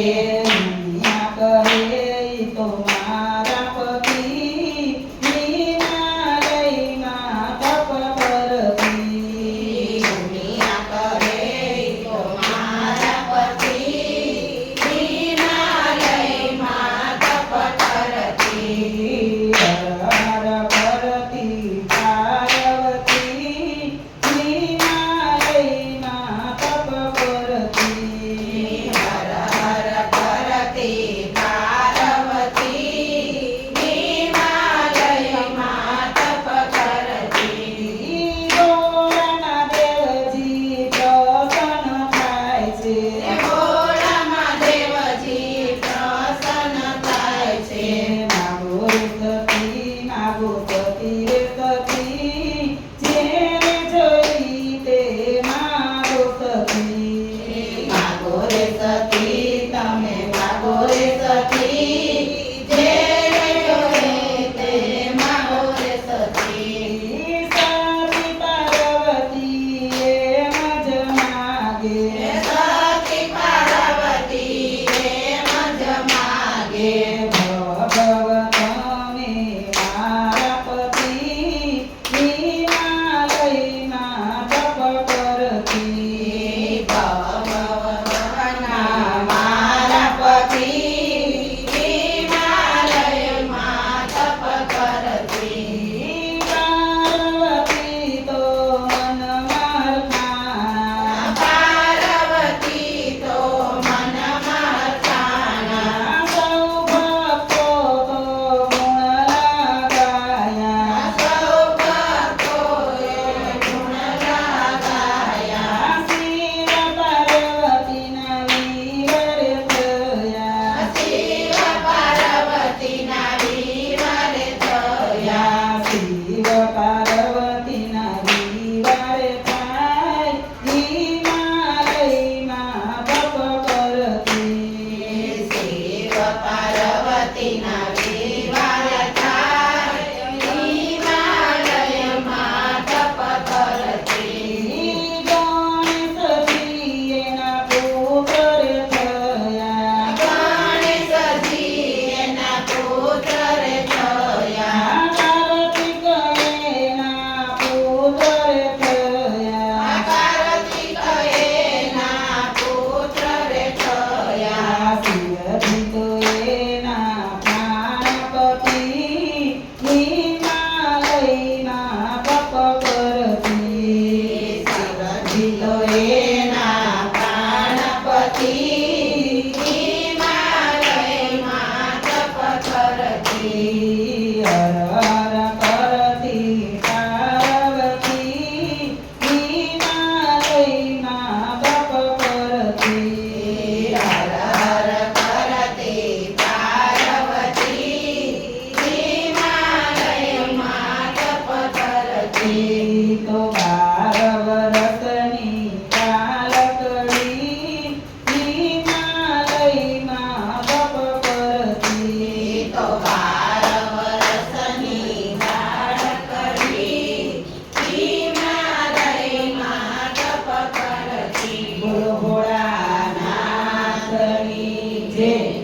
દુનિયા કરે તો મારા પતિ હિમાલયમાં તપ કરતી. દુનિયા કરે તો મારા પતિ હિમાલયમાં તપ કરતી. હર કરતી પાર્વતી હિમાલયમાં તપ કરતી. હર હર કરતી પાર્વતી હિમાલયમાં તપ કરતી. ભોળાના દેવજી પ્રસન્ન થાય છે. ભોળામાં દેવજી પ્રસન્ન થાય છે. માગો રે સતી, માગો સતી રે સતી, જેને જોઈ તે માગો સતી. માગો રે સતી, તમે માગો રે સતી, જેને જોયે તે માગો રે સતી. સતી પાર્વતી એમ જ માગે. સતી પાર્વતી એમ જ માગે. ભગવતને મારા પતિ હિમાલયમાં તપ કરતી. ભવના મારા પતિ હિમાલયમાં તપ કરતી. પાર્વતી તો મનમાં ખાના. પાર્વતી તો મનમાં ખાના. સૌ ભક્તો તો ગુણ લગાયા. સૌ ભક્તોએ ગુણ લગાયા. શિવ પાર્વતીના વીર થયા. શિવ પાર્વતીના વિવાર થયા. શિવ પાર્વતીના વિવાર થાય, હિમાલયમાં તપ કરતી. શિવ પાર્વતીના વિવાર થાય, હિમાલયમાં તપ કરતી. ગણેશજી એના પુત્ર થયા. ગણેશજી એના પુત્ર થયા. કાર્તિક એના પુત્ર થયા. કાર્તિક એના પુત્ર થયા. શિવજી તો એના પ્રાણપતિ હિમાલયમાં તપ કરતી. શિવજી તો એના પ્રાણપતિ હિમાલયમાં તપ કરતી. હર હર કરતી પાર્વતી હિમાલયમાં તપ કરતી. હર હર કરતી પાર્વતી હિમાલયમાં તપ કરતી. તો 12 વર્ષની બાળકડી હિમાલયમાં તપ કરતી. તો 12 વર્ષની બાળકડી હિમાલયમાં તપ કરતી. બોલો ભોળાનાથની જય.